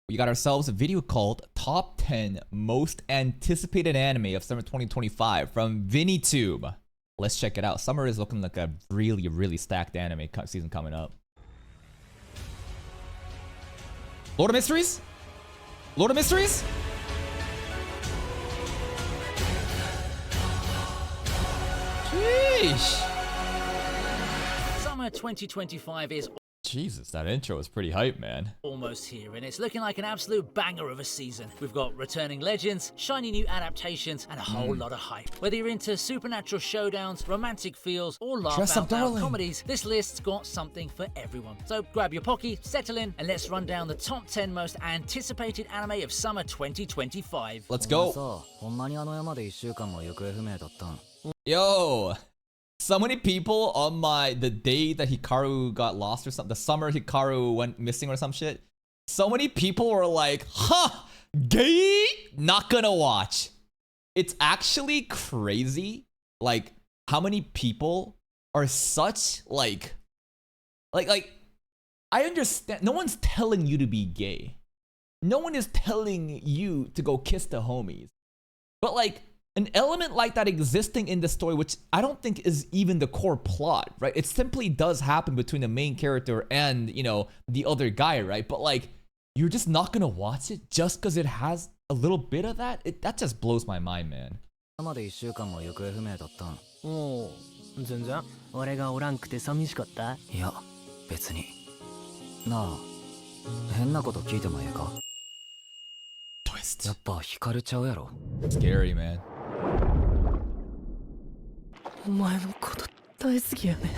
we got ourselves a video called Top 10 Most Anticipated Anime of Summer 2025 from VinnyTube. Let's check it out. Summer is looking like a really, really stacked anime season coming up. Lord of Mysteries? Lord of Mysteries? Sheesh. Summer 2025 is Jesus, that intro is pretty hype, man. almost here, and it's looking like an absolute banger of a season. We've got returning legends, shiny new adaptations, and a whole lot of hype. Whether you're into supernatural showdowns, romantic feels, or Dress up laugh-out-loud darling. comedies, this list's got something for everyone. So grab your pocky, settle in, and let's run down the top 10 most anticipated anime of summer 2025. Let's go. さあほんまにあの山で1週間も行方不明だったん Yo, so many people on the day that Hikaru got lost or something, the summer Hikaru went missing or some shit. So many people were like, huh, gay? Not gonna watch. It's actually crazy, like, how many people are such, like, I understand, no one's telling you to be gay. No one is telling you to go kiss the homies. But, like, an element like that existing in the story, which I don't think is even the core plot, right? It simply does happen between the main character and, you know, the other guy, right? But, like, you're just not gonna watch it just because it has a little bit of that? That just blows my mind, man. 山で1週間も行方不明だったんおお全然俺がおらんくて寂しかったいや別になあ変なこと聞いてもええか Twist. やっぱ惹かれちゃうやろ Scary, man. お前のこと大好きやね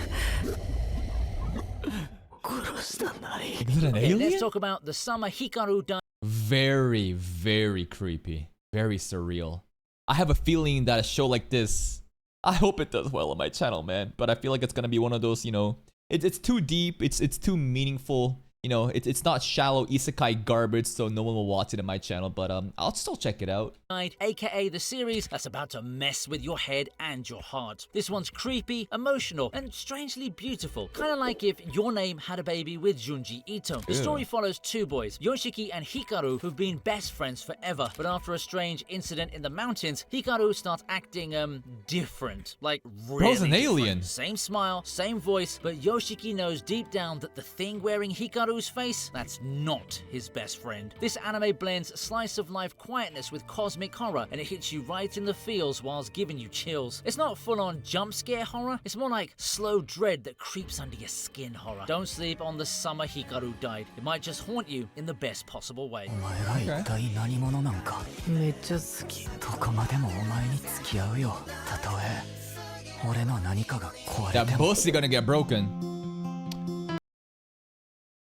殺したない Is it an Okay, let's alien? talk about the summer Hikaru died. Very, very creepy. Very surreal. I have a feeling that a show like this, I hope it does well on my channel, man. But I feel like it's gonna be one of those, you know, it's too deep, it's too meaningful. You know, it's not shallow isekai garbage, so no one will watch it in my channel. But I'll still check it out. aka the series that's about to mess with your head and your heart. This one's creepy, emotional, and strangely beautiful. Kind of like if Your Name had a baby with Junji Ito. The story follows two boys, Yoshiki and Hikaru, who've been best friends forever. But after a strange incident in the mountains, Hikaru starts acting, different. Like, really Bro's an different. alien. Same smile, same voice, but Yoshiki knows deep down that the thing wearing Hikaru's face, that's not his best friend. This anime blends slice of life quietness with cosmic horror, and it hits you right in the feels whilst giving you chills. It's not full-on jump scare horror, it's more like slow dread that creeps under your skin horror. Don't sleep on the summer Hikaru died. It might just haunt you in the best possible way. お前が一体何者なんかめっちゃ好きどこまでもお前に付き合うよたとえ俺の何かが壊れ That ても pussy gonna get broken.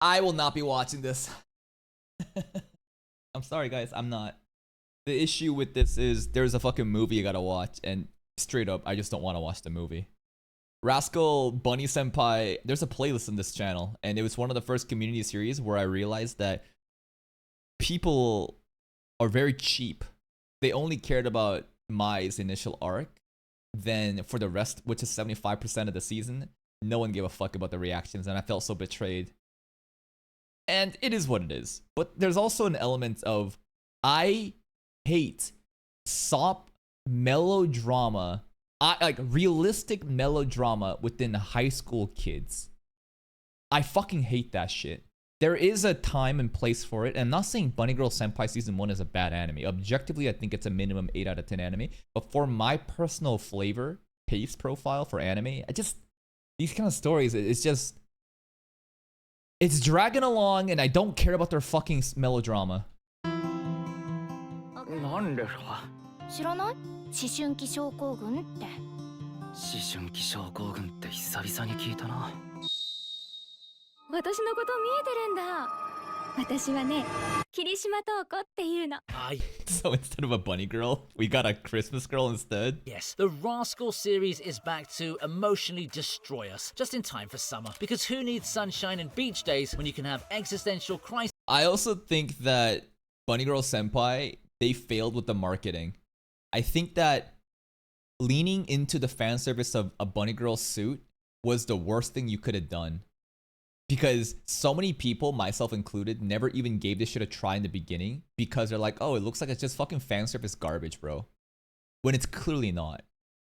I will not be watching this. I'm sorry, guys. I'm not. The issue with this is there's a fucking movie you gotta watch, and straight up, I just don't want to watch the movie. Rascal Bunny Senpai, there's a playlist on this channel, and it was one of the first community series where I realized that people are very cheap. They only cared about Mai's initial arc. Then for the rest, which is 75% of the season, no one gave a fuck about the reactions, and I felt so betrayed. And it is what it is. But there's also an element of, I hate soap melodrama, like realistic melodrama within high school kids. I fucking hate that shit. There is a time and place for it. And I'm not saying Bunny Girl Senpai Season 1 is a bad anime. Objectively, I think it's a minimum 8 out of 10 anime. But for my personal flavor, taste profile for anime, these kind of stories, it's dragging along, and I don't care about their fucking melodrama. なんですか知らない？思春期症候群って。思春期症候群って久々に聞いたな私のこと見えてるんだ。私はね、霧島瞳子っていうの。 So instead of a bunny girl, we got a Christmas girl instead. Yes, the Rascal series is back to emotionally destroy us, just in time for summer. Because who needs sunshine and beach days when you can have existential crises? I also think that Bunny Girl Senpai, they failed with the marketing. I think that leaning into the fan service of a Bunny Girl suit was the worst thing you could have done. because so many people, myself included, never even gave this shit a try in the beginning because they're like, oh, it looks like it's just fucking fan service garbage, bro. When it's clearly not.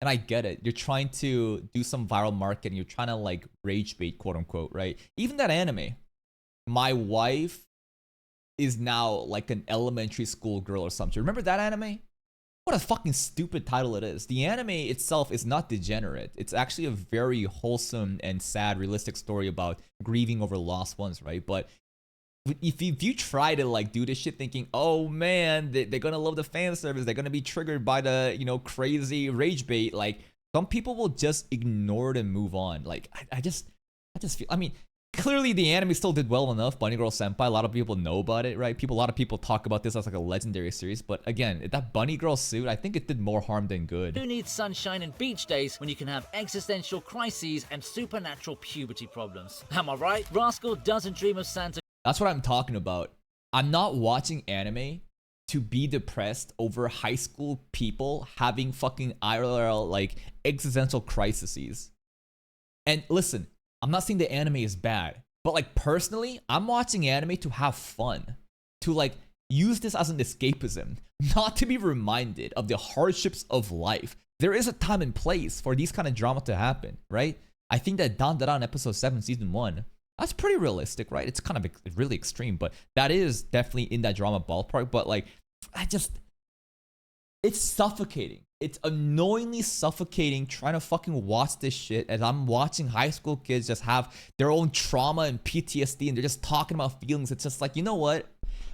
And I get it. You're trying to do some viral marketing. You're trying to like rage bait, quote unquote, right? Even that anime. My wife is now like an elementary school girl or something. Remember that anime? What a fucking stupid title it is. The anime itself is not degenerate. It's actually a very wholesome and sad, realistic story about grieving over lost ones, right? But if you try to like do this shit thinking, oh man, they're gonna love the fan service, they're gonna be triggered by the, you know, crazy rage bait, like some people will just ignore it and move on. Like I just feel, I mean, clearly the anime still did well enough. Bunny Girl Senpai, a lot of people know about it, right? A lot of people talk about this as like a legendary series, but again, that Bunny Girl suit, I think it did more harm than good. Who needs sunshine and beach days when you can have existential crises and supernatural puberty problems? Am I right? Rascal doesn't dream of Santa. That's what I'm talking about. I'm not watching anime to be depressed over high school people having fucking IRL like existential crises. And listen, I'm not saying the anime is bad, but like personally, I'm watching anime to have fun, to like use this as an escapism, not to be reminded of the hardships of life. There is a time and place for these kind of drama to happen, right? I think that Dan episode 7 season 1, that's pretty realistic, right? It's kind of really extreme, but that is definitely in that drama ballpark. But like, it's suffocating. It's annoyingly suffocating trying to fucking watch this shit as I'm watching high school kids just have their own trauma and PTSD and they're just talking about feelings. It's just like, you know what?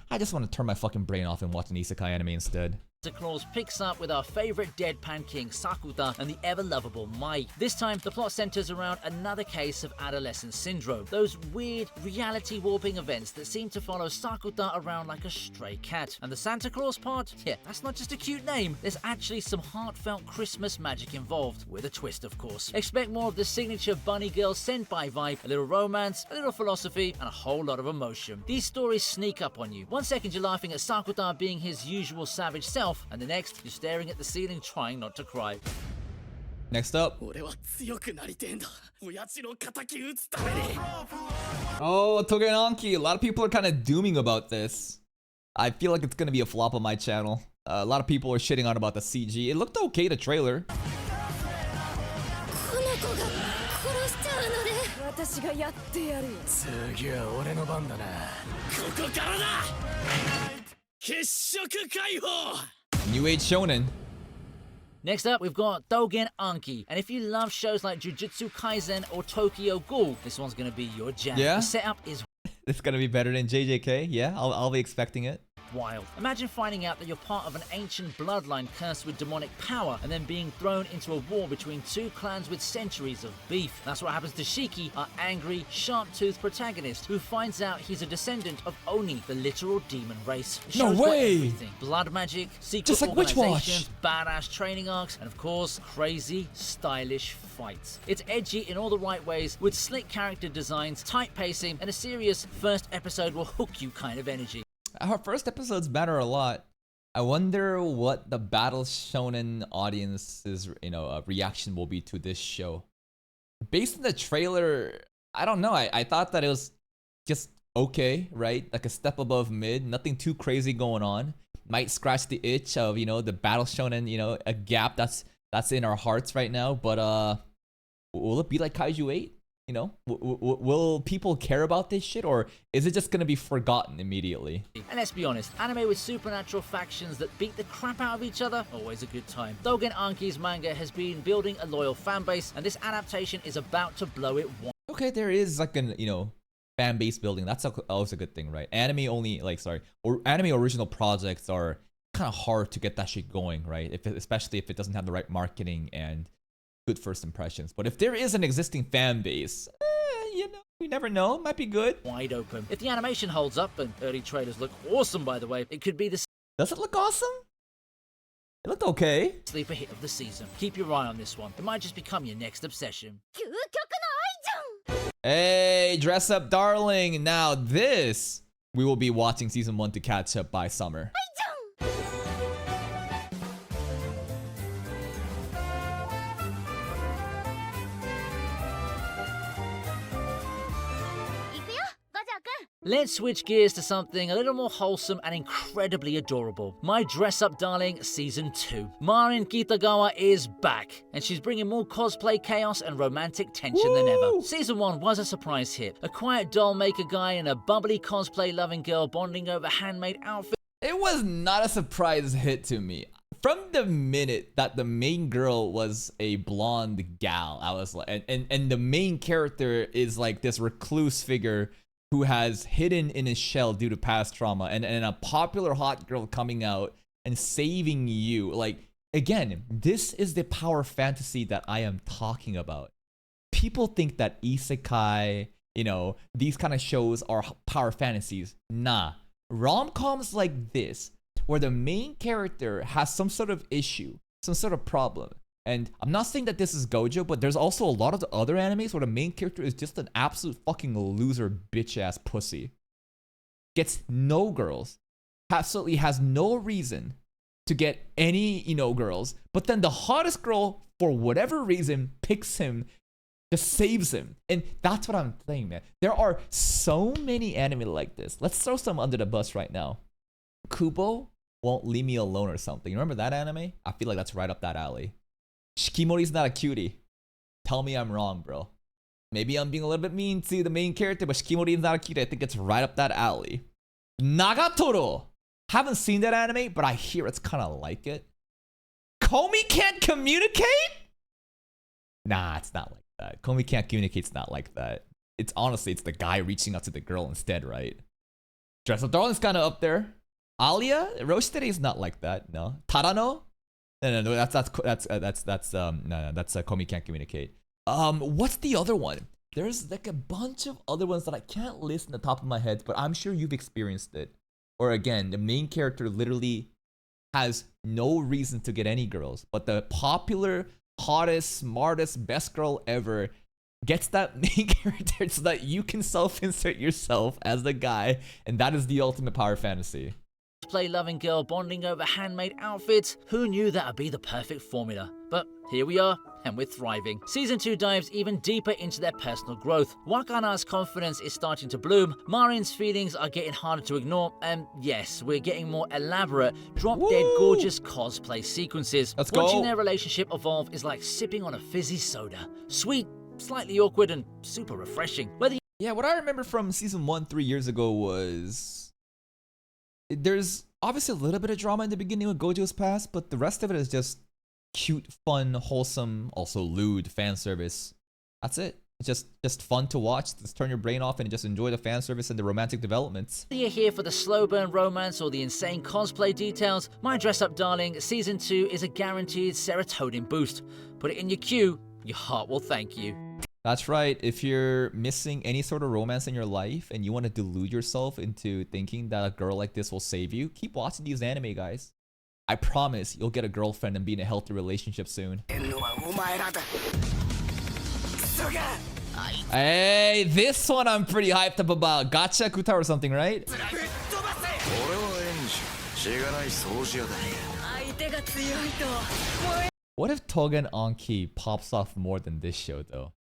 I just want to turn my fucking brain off and watch an isekai anime instead. Santa Claus picks up with our favorite deadpan king Sakuta and the ever-lovable Mai. This time, the plot centers around another case of adolescent syndrome. Those weird, reality-warping events that seem to follow Sakuta around like a stray cat. And the Santa Claus part? Yeah, that's not just a cute name. There's actually some heartfelt Christmas magic involved, with a twist, of course. Expect more of the signature bunny girl senpai vibe, a little romance, a little philosophy, and a whole lot of emotion. These stories sneak up on you. One second you're laughing at Sakuta being his usual savage self, and the next, you're staring at the ceiling trying not to cry. Next up. Oh, Togenanki. A lot of people are kind of dooming about this. I feel like it's going to be a flop on my channel. A lot of people are shitting on about the CG. It looked okay, the trailer. New Age Shonen. Next up, we've got Dougen Anki. And if you love shows like Jujutsu Kaisen or Tokyo Ghoul, this one's gonna be your jam. Yeah? The setup is It's gonna be better than JJK. Yeah, I'll be expecting it. wild. Imagine finding out that you're part of an ancient bloodline cursed with demonic power and then being thrown into a war between two clans with centuries of beef. That's what happens to Shiki, our angry, sharp-toothed protagonist, who finds out he's a descendant of Oni, the literal demon race. The No show's got way! everything. Blood magic, secret Just like Witch organizations, badass training arcs, and of course, crazy, stylish fights. It's edgy in all the right ways, with slick character designs, tight pacing, and a serious first episode will hook you kind of energy. Our first episodes matter a lot. I wonder what the Battle Shonen audience's, reaction will be to this show. Based on the trailer, I don't know. I thought that it was just okay, right? Like a step above mid. Nothing too crazy going on. Might scratch the itch of, the Battle Shonen, a gap that's in our hearts right now. But will it be like Kaiju 8? Will people care about this shit, or is it just gonna be forgotten immediately? And let's be honest, anime with supernatural factions that beat the crap out of each other, always a good time. Dougen Anki's manga has been building a loyal fan base, and this adaptation is about to blow it wide. Okay, there is like an fan base building. That's always a good thing, right? Anime original projects are kind of hard to get that shit going, right? Especially if it doesn't have the right marketing and good first impressions. But if there is an existing fan base, we never know. It might be good. Wide open. If the animation holds up, and early trailers look awesome, by the way, it could be the Does it look awesome? It looked okay. sleeper hit of the season. Keep your eye on this one. It might just become your next obsession. Hey, Dress Up Darling. Now this, we will be watching season 1 to catch up by summer. let's switch gears to something a little more wholesome and incredibly adorable. My Dress Up Darling Season 2. Marin Kitagawa is back, and she's bringing more cosplay chaos and romantic tension than ever. Season 1 was a surprise hit. A quiet doll maker guy and a bubbly cosplay-loving girl bonding over handmade outfits. It was not a surprise hit to me. From the minute that the main girl was a blonde gal, I was like, and the main character is like this recluse figure who has hidden in his shell due to past trauma, and a popular hot girl coming out and saving you. Like, again, this is the power fantasy that I am talking about. People think that isekai, you know, these kind of shows are power fantasies. Nah. Rom-coms like this, where the main character has some sort of issue, some sort of problem. And I'm not saying that this is Gojo, but there's also a lot of the other animes where the main character is just an absolute fucking loser bitch-ass pussy. Gets no girls. Absolutely has no reason to get any, you know, girls. But then the hottest girl, for whatever reason, picks him, just saves him. And that's what I'm saying, man. There are so many anime like this. Let's throw some under the bus right now. Kubo Won't Leave Me Alone or something. You remember that anime? I feel like that's right up that alley. Shikimori's not a cutie. Tell me I'm wrong, bro. Maybe I'm being a little bit mean to the main character, but Shikimori is not a cutie. I think it's right up that alley. Nagatoro. Haven't seen that anime, but I hear it's kind of like it. Komi Can't Communicate? Nah, it's not like that. Komi Can't Communicate. It's not like that. It's honestly, it's the guy reaching out to the girl instead, right? Dress Up Darling's kind of up there. Alia, Roshiteru is not like that. No. Tarano? No. That's Komi Can't Communicate. What's the other one? There's like a bunch of other ones that I can't list in the top of my head, but I'm sure you've experienced it. Or again, the main character literally has no reason to get any girls, but the popular, hottest, smartest, best girl ever gets that main character so that you can self-insert yourself as the guy, and that is the ultimate power fantasy. Play-loving girl bonding over handmade outfits. Who knew that would be the perfect formula? But here we are, and we're thriving. Season 2 dives even deeper into their personal growth. Wakana's confidence is starting to bloom, Marin's feelings are getting harder to ignore, and yes, we're getting more elaborate, drop-dead gorgeous cosplay sequences. Let's Watching go. their relationship evolve is like sipping on a fizzy soda. Sweet, slightly awkward, and super refreshing. Whether Yeah, what I remember from season 1 3 years ago was there's obviously a little bit of drama in the beginning with Gojo's past, but the rest of it is just cute, fun, wholesome, also lewd fan service. That's it. It's just fun to watch. Just turn your brain off and just enjoy the fan service and the romantic developments. you're here for the slow burn romance or the insane cosplay details, My Dress Up Darling Season 2 is a guaranteed serotonin boost. Put it in your queue, your heart will thank you. That's right. If you're missing any sort of romance in your life and you want to delude yourself into thinking that a girl like this will save you, keep watching these anime, guys. I promise you'll get a girlfriend and be in a healthy relationship soon. Hey, this one I'm pretty hyped up about. Gacha Kuta or something, right? What if Togen Anki pops off more than this show, though?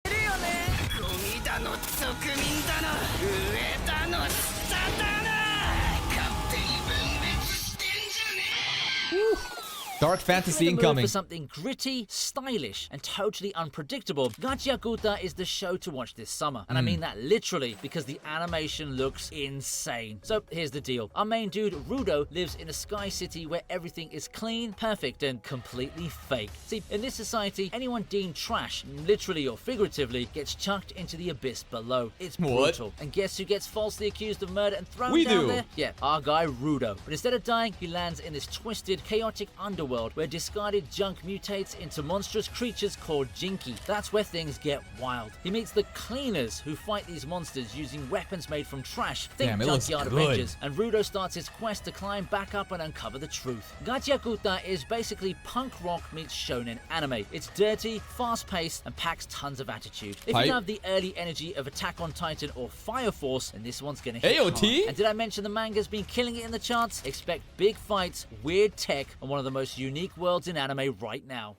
Dark fantasy In the mood incoming. for something gritty, stylish, and totally unpredictable, Gachiakuta is the show to watch this summer. And I mean that literally, because the animation looks insane. So here's the deal. Our main dude, Rudo, lives in a sky city where everything is clean, perfect, and completely fake. See, in this society, anyone deemed trash, literally or figuratively, gets chucked into the abyss below. It's brutal. And guess who gets falsely accused of murder and thrown We down do. there? Yeah, our guy Rudo. But instead of dying, he lands in this twisted, chaotic underworld where discarded junk mutates into monstrous creatures called Jinki. That's where things get wild. He meets the cleaners who fight these monsters using weapons made from trash. Think Damn, it looks Junkyard good. Avengers. And Rudo starts his quest to climb back up and uncover the truth. Gachiakuta is basically punk rock meets shonen anime. It's dirty, fast-paced, and packs tons of attitude. If Hype. you have the early energy of Attack on Titan or Fire Force, then this one's gonna hit AOT? hard. And did I mention the manga's been killing it in the charts? Expect big fights, weird tech, and one of the most unique worlds in anime right now.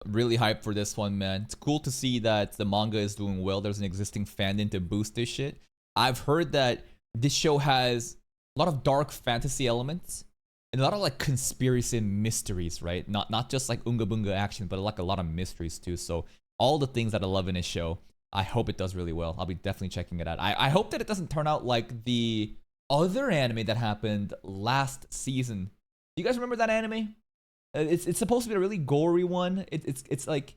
Really hyped for this one, man. It's cool to see that the manga is doing well. There's an existing fandom to boost this shit. I've heard that this show has a lot of dark fantasy elements and a lot of like conspiracy and mysteries, right? Not just like unga bunga action, but like a lot of mysteries too. So all the things that I love in this show, I hope it does really well. I'll be definitely checking it out. I hope that it doesn't turn out like the other anime that happened last season. Do you guys remember that anime? It's supposed to be a really gory one. It's like,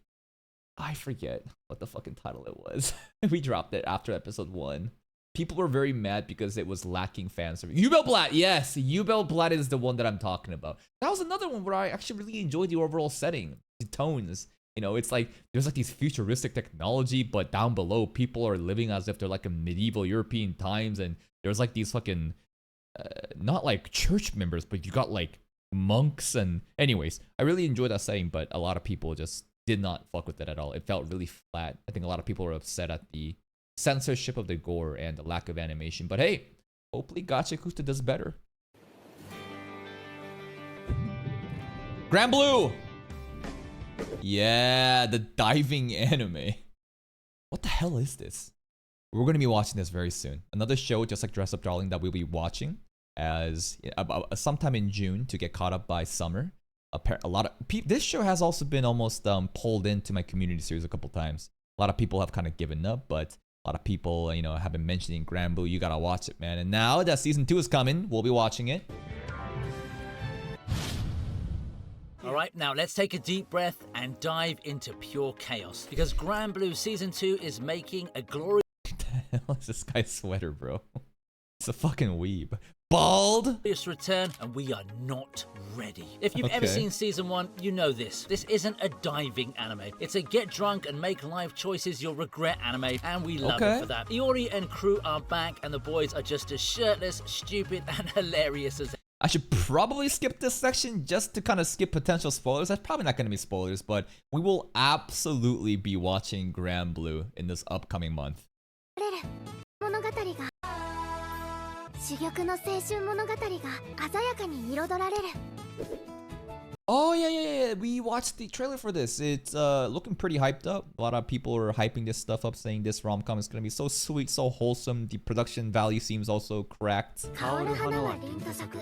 I forget what the fucking title it was. We dropped it after episode 1. People were very mad because it was lacking fan service. Yubel Blatt, yes, Yubel Blatt is the one that I'm talking about. That was another one where I actually really enjoyed the overall setting, the tones. You know, it's like there's like these futuristic technology, but down below people are living as if they're like in medieval European times, and there's like these fucking not like church members, but you got like monks. And anyways, I really enjoyed that setting, but a lot of people just did not fuck with it at all. It felt really flat. I think a lot of people were upset at the censorship of the gore and the lack of animation. But hey, hopefully Gachakusta does better. Grand Blue! Yeah, the diving anime. What the hell is this? We're going to be watching this very soon. Another show just like Dress Up Darling that we'll be watching as about sometime in June to get caught up by summer. A lot of this show has also been almost pulled into my community series a couple times. A lot of people have kind of given up, but a lot of people, you know, have been mentioning Grand Blue. You gotta watch it, man. And now that season 2 is coming, we'll be watching it. All right, now let's take a deep breath and dive into pure chaos, because Grand Blue Season 2 is making a glorious What the hell is this guy's sweater, bro? It's a fucking weeb. Bald? return, and we are not ready. If you've ever Okay. seen Season 1, you know this. This isn't a diving anime. It's a get drunk and make life choices you'll regret anime, and we love Okay. it for that. Iori and crew are back, and the boys are just as shirtless, stupid, and hilarious as I should probably skip this section just to kind of skip potential spoilers. That's probably not going to be spoilers, but we will absolutely be watching Grand Blue in this upcoming month. 物語が珠玉の青春物語が鮮やかに彩られる Oh yeah. We watched the trailer for this. It's looking pretty hyped up. A lot of people are hyping this stuff up, saying this rom-com is gonna be so sweet, so wholesome. The production value seems also cracked. 香る花は凛と咲く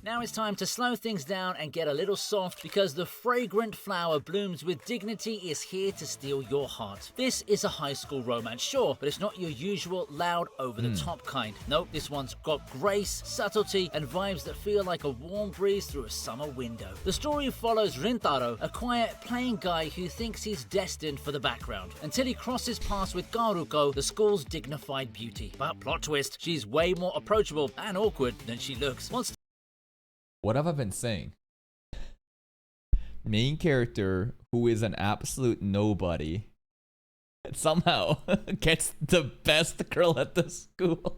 Now it's time to slow things down and get a little soft, because the fragrant flower blooms with dignity is here to steal your heart. This is a high school romance, sure, but it's not your usual loud, over-the-top kind. Nope, this one's got grace, subtlety, and vibes that feel like a warm breeze through a summer window. The story follows Rintaro, a quiet, plain guy who thinks he's destined for the background, until he crosses paths with Garuko, the school's dignified beauty. But plot twist, she's way more approachable and awkward than she looks. Once What have I been saying? Main character who is an absolute nobody somehow gets the best girl at the school.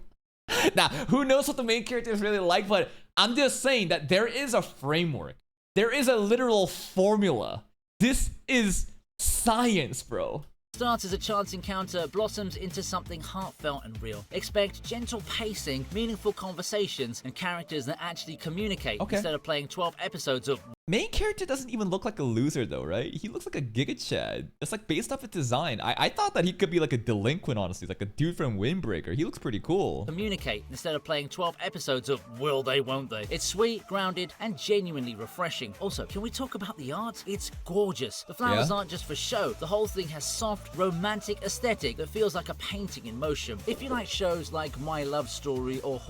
Now, who knows what the main character is really like, but I'm just saying that there is a framework. There is a literal formula. This is science, bro. starts as a chance encounter, blossoms into something heartfelt and real. Expect gentle pacing, meaningful conversations, and characters that actually communicate instead of playing 12 episodes of Main character doesn't even look like a loser though, right? He looks like a Giga Chad. It's like based off his design. I thought that he could be like a delinquent, honestly, like a dude from Windbreaker. He looks pretty cool. communicate instead of playing 12 episodes of will they, won't they. It's sweet, grounded, and genuinely refreshing. Also, can we talk about the art? It's gorgeous. The flowers aren't just for show. The whole thing has soft, romantic aesthetic that feels like a painting in motion. If you like shows like My Love Story or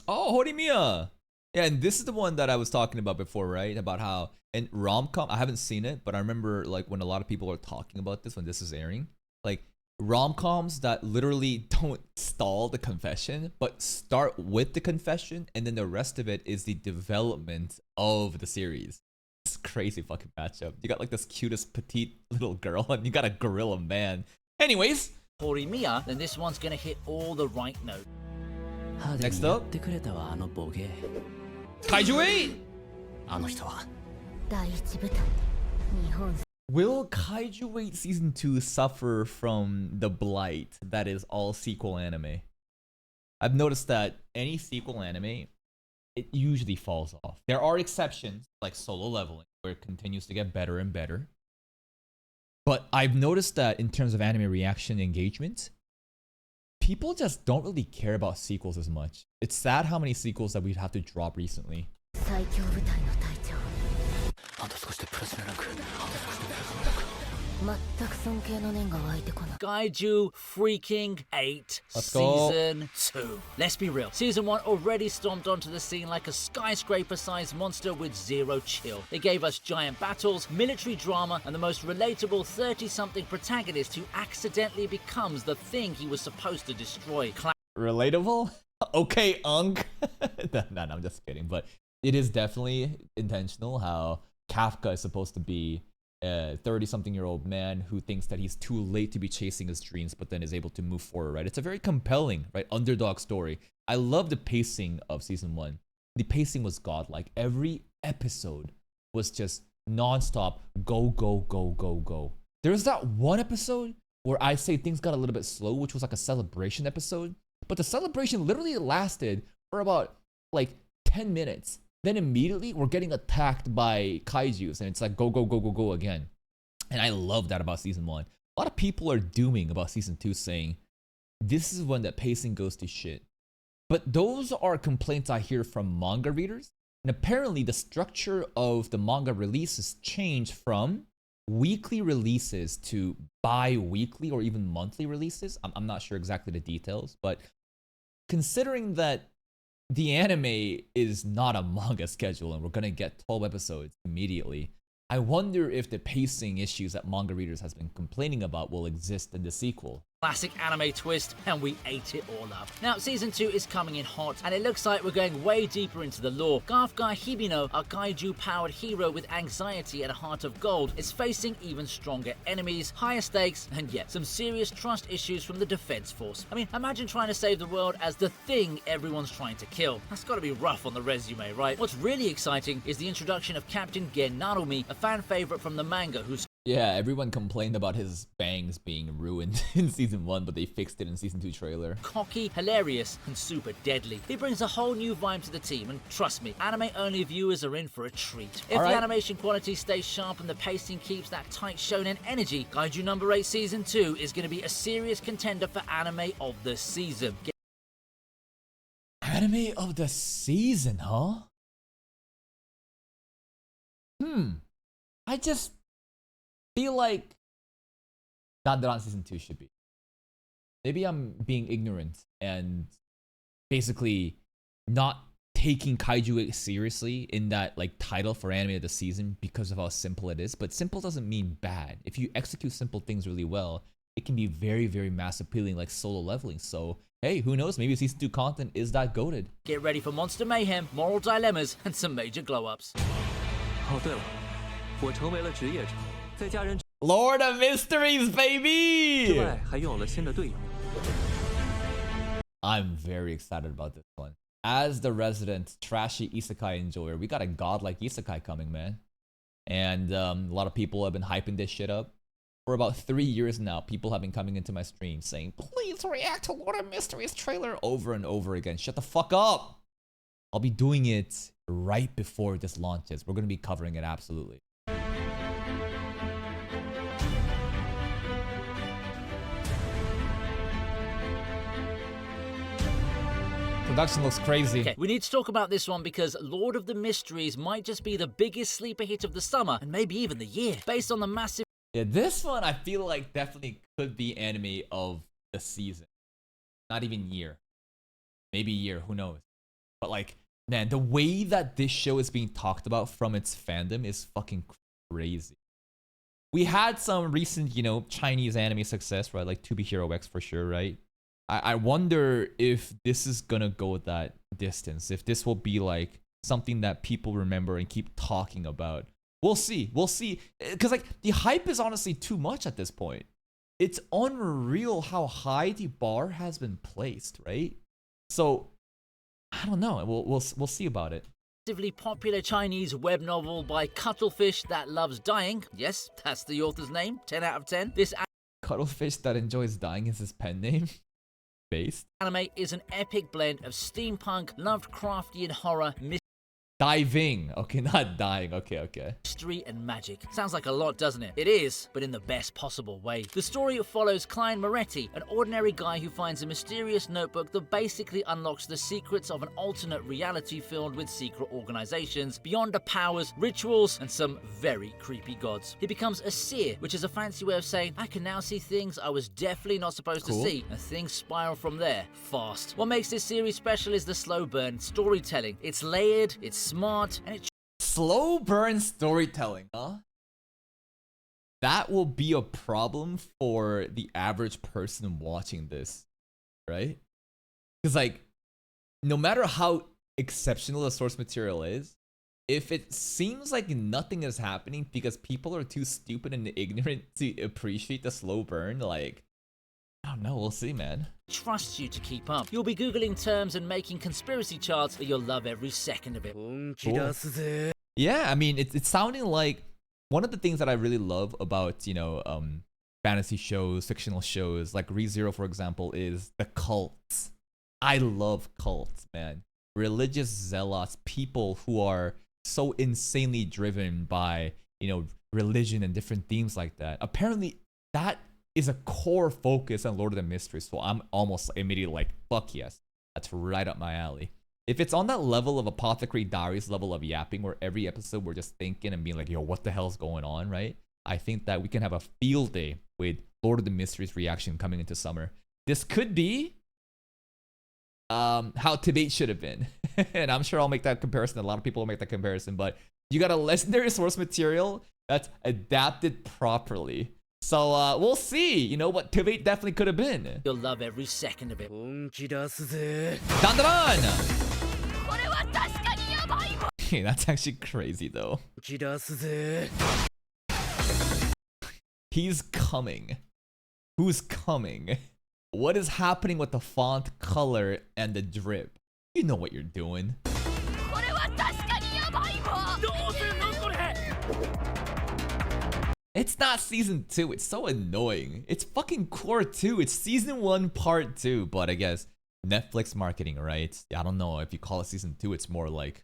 Oh, Horimiya! Yeah, and this is the one that I was talking about before, right? About how in rom-com, I haven't seen it, but I remember like when a lot of people are talking about this when this is airing, like rom-coms that literally don't stall the confession, but start with the confession, and then the rest of it is the development of the series. It's a crazy fucking matchup. You got like this cutest petite little girl, and you got a gorilla man. Anyways, Horimiya, then this one's gonna hit all the right notes. Next up. ってくれたわあのボケ Kaiju 8! あの人は第一部隊日本 Will Kaiju 8 Season 2 suffer from the blight that is all sequel anime? I've noticed that any sequel anime, it usually falls off. There are exceptions, like Solo Leveling, where it continues to get better and better. But I've noticed that in terms of anime reaction engagement, people just don't really care about sequels as much. It's sad how many sequels that we'd have to drop recently. 最強部隊の隊長あと少しでプラスのランク全く尊敬の念が湧いてこない Gaiju freaking 8 Let's go. Season 2. Let's be real. Season 1 already stomped onto the scene like a skyscraper-sized monster with zero chill. It gave us giant battles, military drama, and the most relatable 30-something protagonist who accidentally becomes the thing he was supposed to destroy. Relatable? Okay, Unk. No, I'm just kidding. But it is definitely intentional how Kafka is supposed to be a 30-something-year-old man who thinks that he's too late to be chasing his dreams, but then is able to move forward, right? It's a very compelling, right, underdog story. I love the pacing of season 1. The pacing was godlike. Every episode was just non-stop, go, go, go, go, go. There's that one episode where I say things got a little bit slow, which was like a celebration episode. But the celebration literally lasted for about like 10 minutes. Then immediately we're getting attacked by kaijus and it's like go, go, go, go, go again. And I love that about season 1. A lot of people are dooming about season 2 saying, this is when the pacing goes to shit. But those are complaints I hear from manga readers. And apparently the structure of the manga releases changed from weekly releases to bi-weekly or even monthly releases. I'm not sure exactly the details, but considering that the anime is not a manga schedule and we're gonna get 12 episodes immediately, I wonder if the pacing issues that manga readers has been complaining about will exist in the sequel. Classic anime twist, and we ate it all up. Now, season 2 is coming in hot, and it looks like we're going way deeper into the lore. Garth Guy Hibino, a kaiju-powered hero with anxiety and a heart of gold, is facing even stronger enemies, higher stakes, and yet some serious trust issues from the defense force. I mean, imagine trying to save the world as the thing everyone's trying to kill. That's gotta be rough on the resume, right? What's really exciting is the introduction of Captain Gen Narumi, a fan favorite from the manga who's Yeah, everyone complained about his bangs being ruined in season 1, but they fixed it in season 2 trailer. cocky, hilarious, and super deadly. He brings a whole new vibe to the team, and trust me, anime-only viewers are in for a treat. If All right. the animation quality stays sharp and the pacing keeps that tight shonen energy, Kaiju number 8 Season 2 is going to be a serious contender for anime of the season. Anime of the season, huh? I just feel like Dandadan season 2 should be. Maybe I'm being ignorant and basically not taking Kaiju seriously in that like title for anime of the season because of how simple it is. But simple doesn't mean bad. If you execute simple things really well, it can be very, very mass appealing, like Solo Leveling. So hey, who knows? Maybe season 2 content is that goated. Get ready for monster mayhem, moral dilemmas, and some major glow-ups. 哦，对了，我成为了职业者，在家人 Lord of Mysteries, 之 baby! 外还拥有了新的队友。 I'm very excited about this one. As the resident trashy isekai enjoyer, we got a godlike isekai coming, man. And a lot of people have been hyping this shit up. For about 3 years now, people have been coming into my stream saying, please react to Lord of Mysteries trailer over and over again. Shut the fuck up! I'll be doing it right before this launches. We're going to be covering it absolutely. Production looks crazy. Okay, we need to talk about this one because Lord of the Mysteries might just be the biggest sleeper hit of the summer and maybe even the year, based on the massive Yeah, this one I feel like definitely could be anime of the season. Not even year. Maybe year, who knows. But like, man, the way that this show is being talked about from its fandom is fucking crazy. We had some recent, you know, Chinese anime success, right? Like To Be Hero X for sure, right? I wonder if this is gonna go that distance. If this will be like something that people remember and keep talking about. We'll see. We'll see. Because like the hype is honestly too much at this point. It's unreal how high the bar has been placed, right? So I don't know. We'll see about it. massively popular Chinese web novel by Cuttlefish That Loves Dying. Yes, that's the author's name. 10 out of 10. This Cuttlefish That Enjoys Dying is his pen name. Based. anime is an epic blend of steampunk, Lovecraftian horror, Diving. Okay, not dying. Okay. History and magic. Sounds like a lot, doesn't it? It is, but in the best possible way. The story follows Klein Moretti, an ordinary guy who finds a mysterious notebook that basically unlocks the secrets of an alternate reality filled with secret organizations, beyond the powers, rituals, and some very creepy gods. He becomes a seer, which is a fancy way of saying, I can now see things I was definitely not supposed to see, and things spiral from there, fast. What makes this series special is the slow burn storytelling. It's layered, it's smart, and it Slow burn storytelling, huh? That will be a problem for the average person watching this, right? Because, like, no matter how exceptional the source material is, if it seems like nothing is happening because people are too stupid and ignorant to appreciate the slow burn, like, I don't know, we'll see, man. trusts you to keep up. You'll be Googling terms and making conspiracy charts, but you'll love every second of it. Cool. Yeah, I mean, it's sounding like one of the things that I really love about, fantasy shows, fictional shows, like ReZero, for example, is the cults. I love cults, man. Religious zealots, people who are so insanely driven by, religion and different themes like that. Apparently, that is a core focus on Lord of the Mysteries, so I'm almost immediately like, fuck yes, that's right up my alley. If it's on that level of Apothecary Diaries level of yapping, where every episode we're just thinking and being like, yo, what the hell's going on, right? I think that we can have a field day with Lord of the Mysteries reaction coming into summer. This could be how Tibet should have been. And I'm sure I'll make that comparison. A lot of people will make that comparison, but you got a legendary source material that's adapted properly. So we'll see, what Tibet definitely could have been. You'll love every second of it. Dandadan! That's actually crazy though. He's coming. Who's coming? What is happening with the font color and the drip? You know what you're doing. It's not season 2. It's so annoying. It's fucking core 2. It's season 1 part 2. But I guess Netflix marketing, right? I don't know if you call it season 2. It's more like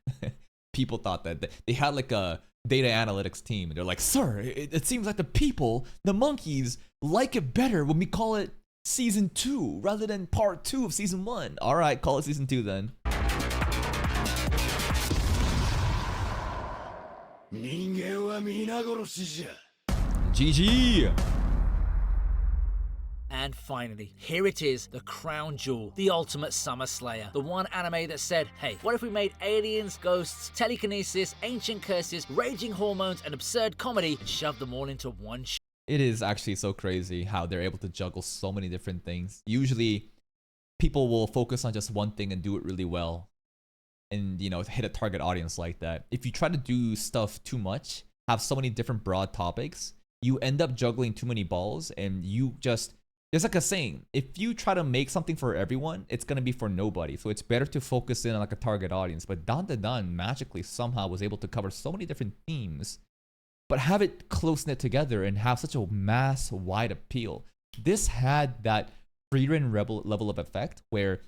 people thought that they had like a data analytics team. And they're like, sir, it seems like the people, the monkeys, like it better when we call it season 2 rather than part 2 of season 1. All right, call it season 2 then. GG. And finally, here it is, the crown jewel, the ultimate summer slayer. The one anime that said, hey, what if we made aliens, ghosts, telekinesis, ancient curses, raging hormones, and absurd comedy, and shoved them all into one show? It is actually so crazy how they're able to juggle so many different things. Usually, people will focus on just one thing and do it really well. And, hit a target audience like that. If you try to do stuff too much, have so many different broad topics, you end up juggling too many balls and there's like a saying, if you try to make something for everyone, it's going to be for nobody. So it's better to focus in on like a target audience. But Dandadan magically somehow was able to cover so many different themes, but have it close-knit together and have such a mass-wide appeal. This had that Frieren Rebel level of effect where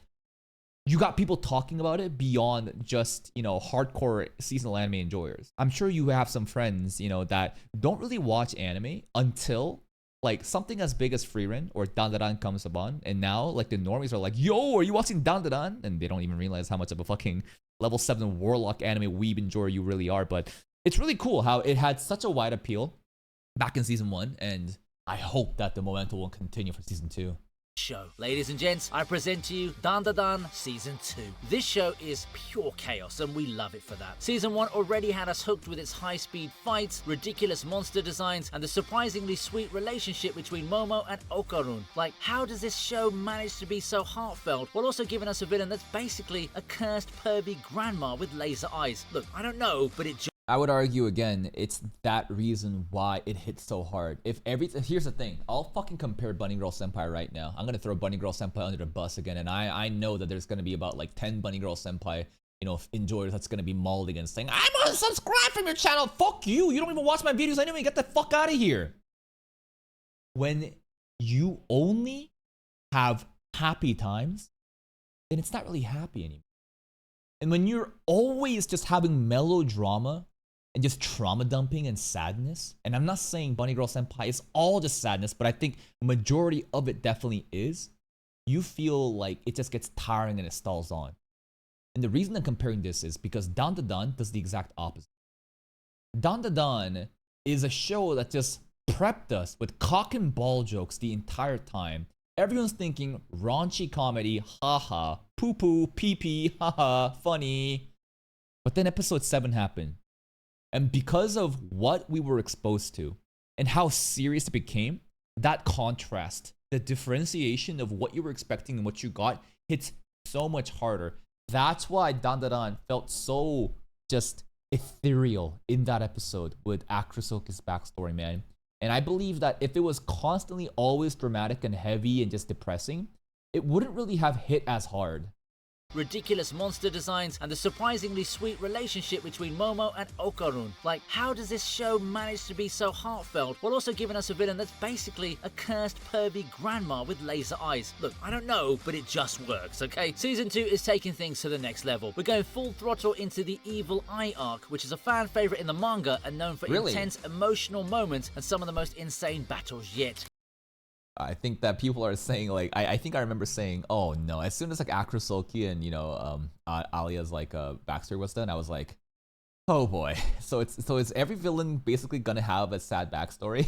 you got people talking about it beyond just, hardcore seasonal anime enjoyers. I'm sure you have some friends, that don't really watch anime until like something as big as Frieren or Dandadan comes upon. And now like the normies are like, yo, are you watching Dandadan? And they don't even realize how much of a fucking level 7 warlock anime weeb enjoyer you really are. But it's really cool how it had such a wide appeal back in season 1. And I hope that the momentum will continue for season 2. Show. Ladies and gents, I present to you Dandadan Season 2. This show is pure chaos and we love it for that. Season 1 already had us hooked with its high-speed fights, ridiculous monster designs, and the surprisingly sweet relationship between Momo and Okarun. Like, how does this show manage to be so heartfelt while also giving us a villain that's basically a cursed pervy grandma with laser eyes? Look, I don't know, but it I would argue again, it's that reason why it hits so hard. Here's the thing, I'll fucking compare Bunny Girl Senpai right now. I'm gonna throw Bunny Girl Senpai under the bus again, and I know that there's gonna be about like 10 Bunny Girl Senpai, enjoyers that's gonna be mauled against saying, I'm unsubscribed from your channel, fuck you, you don't even watch my videos anyway, get the fuck out of here. When you only have happy times, then it's not really happy anymore. And when you're always just having melodrama and just trauma dumping and sadness, and I'm not saying Bunny Girl Senpai is all just sadness, but I think majority of it definitely is, you feel like it just gets tiring and it stalls on. And the reason I'm comparing this is because Dan Da Dan does the exact opposite. Dan Da Dan is a show that just prepped us with cock and ball jokes the entire time. Everyone's thinking raunchy comedy, haha, poo poo, pee pee, haha, funny. But then episode 7 happened. And because of what we were exposed to and how serious it became, that contrast, the differentiation of what you were expecting and what you got hits so much harder. That's why Dan Da Dan felt so just ethereal in that episode with Akrisoki's backstory, man. And I believe that if it was constantly always dramatic and heavy and just depressing, it wouldn't really have hit as hard. Ridiculous monster designs, and the surprisingly sweet relationship between Momo and Okarun. Like, how does this show manage to be so heartfelt while also giving us a villain that's basically a cursed pervy grandma with laser eyes? Look, I don't know, but it just works, okay? Season 2 is taking things to the next level. We're going full throttle into the Evil Eye arc, which is a fan favorite in the manga and known for intense emotional moments and some of the most insane battles yet. I think that people are saying, like, I think I remember saying, oh no, as soon as like Akrisoki and, you know, Alia's like backstory was done, I was like, oh boy. So it's every villain basically gonna have a sad backstory.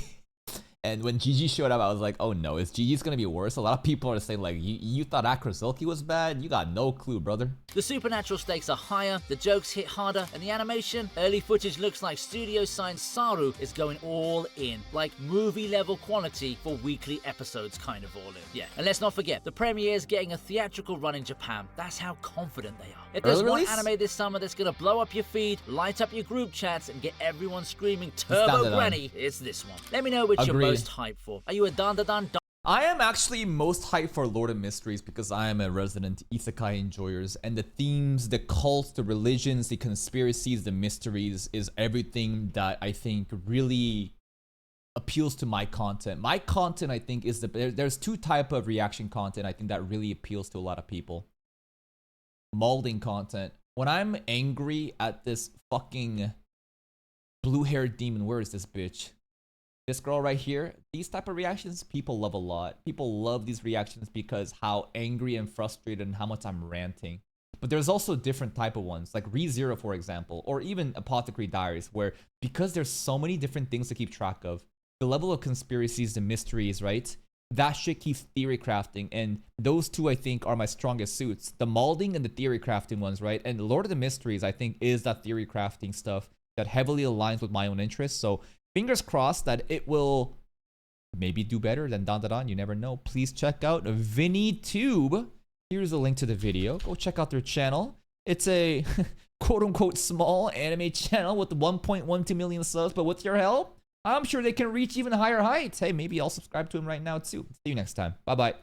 And when Gigi showed up, I was like, oh no, is Gigi's gonna be worse? A lot of people are saying, like, you thought Akrisoki was bad? You got no clue, brother. The supernatural stakes are higher, the jokes hit harder, and the animation, early footage looks like studio signed Saru is going all in. Like movie level quality for weekly episodes kind of all in. Yeah, and let's not forget, the premiere's getting a theatrical run in Japan. That's how confident they are. If there's one anime this summer that's gonna blow up your feed, light up your group chats, and get everyone screaming Turbo Granny, it's this one. Let me know which you're most hyped for. Are you a Dan Da Dan? I am actually most hyped for Lord of Mysteries because I am a resident isekai enjoyer, and the themes, the cults, the religions, the conspiracies, the mysteries is everything that I think really appeals to my content. My content, I think, is there's two type of reaction content I think that really appeals to a lot of people. Molding content. When I'm angry at this fucking blue-haired demon, where is this bitch? This girl right here, these type of reactions, people love a lot. People love these reactions because how angry and frustrated and how much I'm ranting. But there's also different type of ones, like ReZero, for example, or even Apothecary Diaries, where because there's so many different things to keep track of, the level of conspiracies and mysteries, right? That shit keeps theory crafting, and those two I think are my strongest suits. The molding and the theory crafting ones, right? And Lord of the Mysteries, I think, is that theory crafting stuff that heavily aligns with my own interests. So fingers crossed that it will maybe do better than Dan Da Dan. You never know. Please check out VinnyTube. Here's a link to the video. Go check out their channel. It's a quote-unquote small anime channel with 1.12 million subs, but with your help, I'm sure they can reach even higher heights. Hey, maybe I'll subscribe to him right now too. See you next time. Bye-bye.